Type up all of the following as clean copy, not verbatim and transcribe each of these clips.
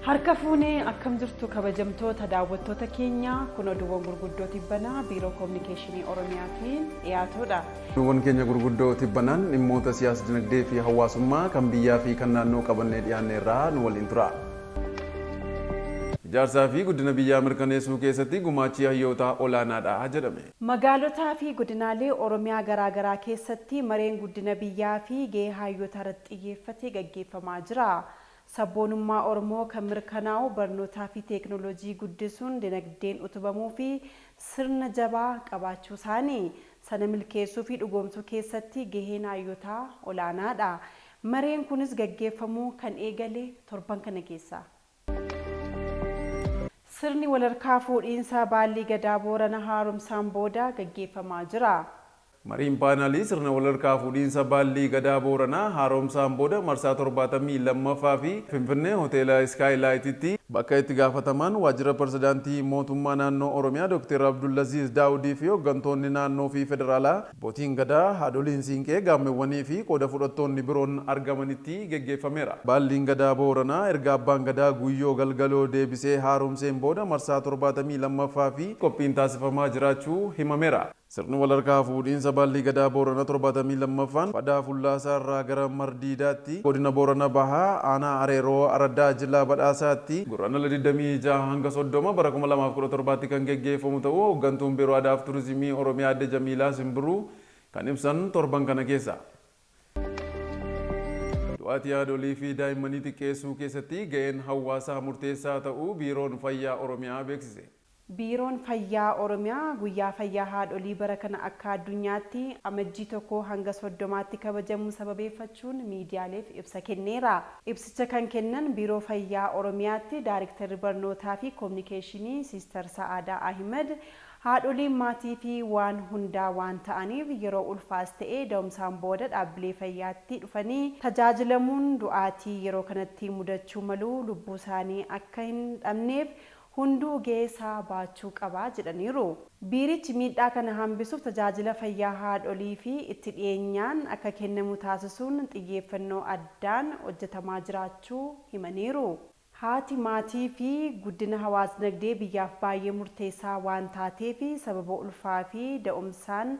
Harka fuunee akkam jirtu kabajamtoota daawwattoota keenya kun oduuwwan gurguddoo tibbanaa biiroo koominikeeshinii Oromiyaatiin dhiyaatudha. Oduuwwan keenya gurguddoo tibbanaan dhimmoota siyaasa dinagdee fi hawaasummaa kan biyyaa fi kan naannoo qabannee dhiyaanneerraa nu waliin tura. Ijaarsaa fi guddina biyyaa mirkaneessuu keessatti gumaachi hayyootaa olaanaadha jedhame. Magaalotaa fi godinaalee Oromiyaa garaagaraa keessatti mareen guddina biyyaa fi gahee hayyootaa irratti xiyyeeffatee gaggeeffamaa jira. Sabboonummaa Oromoo kan mirkanaa'u barnootaa fi teekinooloojii guddisuun dinagdeen utubamuu fi sirna jabaa qabaachuu isaanii sana milkeessuu fi dhugoomsuu keessatti gaheen hayyootaa olaanaadha. Mareen kunis gaggeeffamuu kan eegale torban kana keessa. Sirni walharkaa fuudhiinsa Baallii Gadaa Booranaa haaromsaan booda gaggeeffamaa jira. Mariin paanaalii sirna walharkaa fuudhiinsa Baallii Gadaa Booranaa haaromsaan booda marsaa 72ffaa fi Finfinnee hoteela Skylight'tti bakka itti gaafatamaan waajjira pirezidaantii mootummaa naannoo Oromiyaa Dr. Abdulaziz Daawudii fi hooggantoonni naannoo fi federaalaa abbootiin gadaa haadholiin siinqee gaammeewwanii fi qooda fudhattoonni biroon argamanitti gaggeeffameera. Baalliin Gadaa Booranaa erga abbaan gadaa Guyyoo Galgaloo deebisee haaromseen booda marsaa 72ffaa fi qophiin taasifamaa jiraachuu himameera. Sirni walharkaa fuudhiinsa Baallii Gadaa Booranaa 72ffaan Fadaa Fullaasaa irraa gara Mardiidaatti godina Booranaa Bahaa aanaa Areeroo Araddaa Jilaa Badhaasaatti guraandhala 26 hanga 30 bara 2017tti kan gaggeeffamu ta'uu hooggantuun biiroo aadaa fi turizimii Oromiyaa Aadde Jamiilaa Simbiruu kan ibsan torban kana keessa. Du'aatii haadholii fi daa'immanii xiqqeessuu keessatti gaheen hawaasaa murteessaa ta'uu biiroon fayyaa Oromiyaa beeksise. Biiroon fayyaa Oromiyaa guyyaa fayyaa haadholii bara kana akka addunyaatti amajjii 1 hanga 30tti kabajamu sababeeffachuun miidiyaaleef ibsa kenneera. Ibsicha kan kennan biiroo fayyaa Oromiyaatti Daayirektarri barnootaa fi koominikeeshinii Siistar Sa'aadaa Ahmed haadholiin maatii fi waan hundaa waan ta'aniif yeroo ulfaas ta'ee da'umsaan booda dhaabbilee fayyaatti dhufanii tajaajilamuun du'aatii yeroo kanatti mudachuu malu lubbuu isaanii akka hin dhabneef hunduu geessaa baachuu qabaa jedhaniiru. Biirichi miidhaa kana hambisuuf tajaajila fayyaa haadholii fi itti dhiyeenyaan akka kennamu taasisuun xiyyeeffannoo addaan hojjetamaa jiraachuu himaniiru. Haati maatii fi guddina hawaas dinagdee biyyaaf baay'ee murteessaa waan taateef sababa ulfaa fi da'umsaan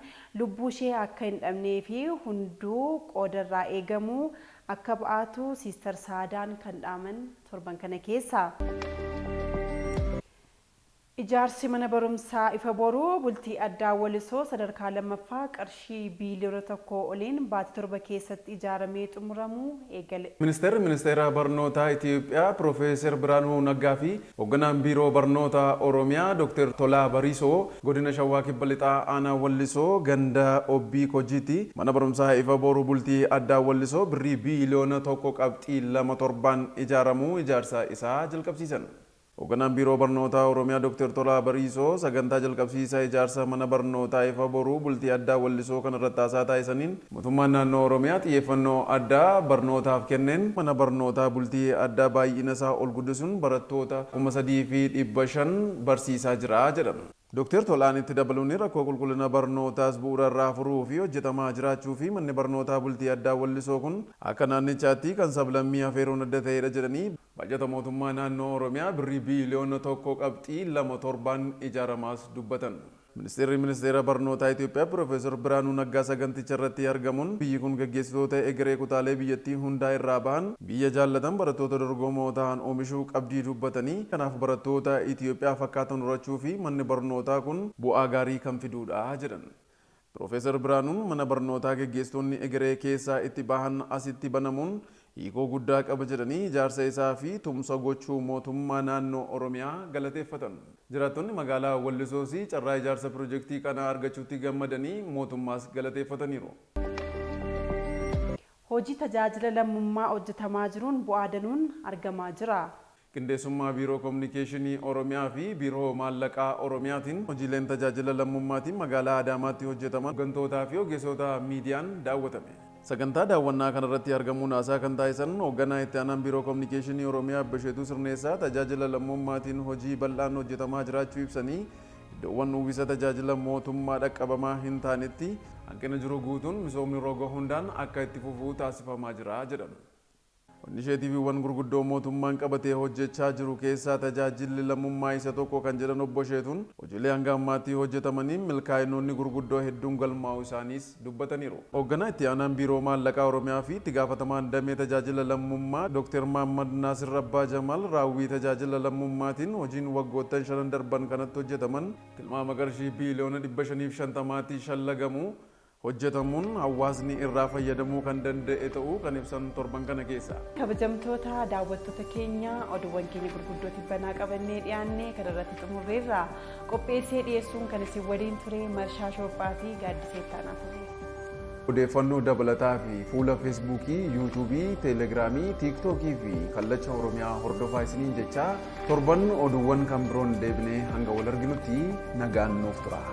lubbuu ishee akka hin dhabnee fi hunduu qoodarraa eegamu akka ba'atu Siistar Saadaan kan dhaaman torban kana keessa. Ijaarsi mana barumsaa ifa boruu bultii addaa Walisoo sadarkaa lammaffaa qarshii biiliyoona 1 oliin baatii 7 keessatti ijaaramee xumuramuu eegale. Ministeera barnootaa Itiyoophiyaa Profeesar Biraanuu Naggaa fi hoogganaan biiroo barnootaa Oromiyaa Dr. Tolaa Bariisoo godina Shawaa Kibba Lixaa aanaa Wallisoo ganda Obbii Kojiitti mana barumsaa ifa boruu bultii addaa Wallisoo birrii biiliyoona 1.27 ijaaramuu ijaarsa isaa jalqabsiisan. Hoogganaan biiroo barnootaa Oromiyaa Dr. Tolaa Bariisoo sagantaa jalqabsiisaa ijaarsa mana barnootaa ifa boruu bultii addaa Wallisoo kan irratti haasaa taasisaniin mootummaan naannoo Oromiyaa xiyyeeffannoo addaa barnootaaf kenneen mana barnootaa bultii addaa baay'ina isaa ol guddisuun barattoota 3,500 barsiisaa jira jedhan. Dr. Tolaan itti dabaluun rakkoo qulqullina barnootaas bu'uura irraa furuu fi hojjetamaa jiraachuu fi manni barnootaa bultii addaa Wallisoo kun akka naannichaatti kan sablammii afeeruun adda ta'edha jedhanii baajata mootummaa naannoo Oromiyaa birrii biiliyoona 1.27 ijaaramaas dubbatan. Ministeera barnootaa Itiyoophiyaa Profeesar Biraanuu Naggaa saganticha irratti argamuun biyyi kun gaggeessitoota egeree kutaalee biyyattii hundaa irraa bahan biyya jaallatan barattoota dorgomoo ta'an oomishuu qabdii dubbatanii kanaaf barattoota Itiyoophiyaa fakkaatan horachuu fi manni barnootaa kun bu'aa gaarii kan fiduudha jedhan. Profeesar Biraanuun mana barnootaa gaggeessitoonni egeree keessaa itti bahan asitti banamuun hiikoo guddaa qaba jedhanii ijaarsa isaa fi tumsa gochuu mootummaa naannoo Oromiyaa galateeffatan. Jiraattonni magaalaa Wallisoos carraa ijaarsa piroojeektii kanaa argachuutti gammadanii mootummaas galateeffataniiru. Hojii tajaajila lammummaa hojjetamaa jiruun bu'aa danuun argamaa jira. Qindeessummaa biiroo koominikeeshinii Oromiyaa fi biiroo maallaqaa Oromiyaatiin hojiileen tajaajila lammummaatiin magaalaa Adaamaatti hojjetaman hooggantoota fi ogeessota miidiyaan daawwatame. Sagantaa daawwannaa kanarratti argamuun haasaa kan taasisan hoogganaa itti aanaan biiroo koominikeeshinii Oromiyaa Basheetuu Sirneessaa tajaajila lammummaatiin hojii bal'aan hojjetamaa jiraachuu ibsanii iddoowwan uwwisa tajaajila mootummaa dhaqqabamaa hin taanetti hanqina jiru guutuun misoomni roga hundaan akka itti fufuu taasifamaa jira jedhan. Inisheetiiviiwwan gurguddoo mootummaan qabatee hojjechaa jiru keessaa tajaajilli lammummaa isa tokko kan jedhan obbo Sheetuun hojiilee hanga ammaatti hojjetamaniin milkaa'inoonni gurguddoo hedduun galmaa'uu isaaniis dubbataniiru. Hoogganaa itti aanaan biiroo maallaqaa Oromiyaa fi itti gaafatamaan damee tajaajila lammummaa Dr. Mahammad Naasir Abbaa Jamaal raawwii tajaajila lammummaatiin hojiin waggoottan 5 darban kanatti hojjetaman tilmaama qarshii biiliyoona 550tti shallagamu hojjetamuun hawaasni irraa fayyadamuu kan danda'e ta'uu kan ibsan torban kana keessa. Kabajamtoota daawwattoota keenya oduuwwan keenya gurguddootiif banaa qabannee dhiyaanne kan irratti xumurreerra qopheessee dhiyeessuun kan isin waliin ture Marshaa Shoophaatii Gaaddisee Taanaa ture. Odeeffannoo dabalataa fi fuula feesbuukii, yuutuubii, teelegiraamii, tiiktookii fi kallacha Oromiyaa hordofaa isiniin jechaa torban oduuwwan kan biroon deebinee hanga wal arginutti nagaan nuuf tura.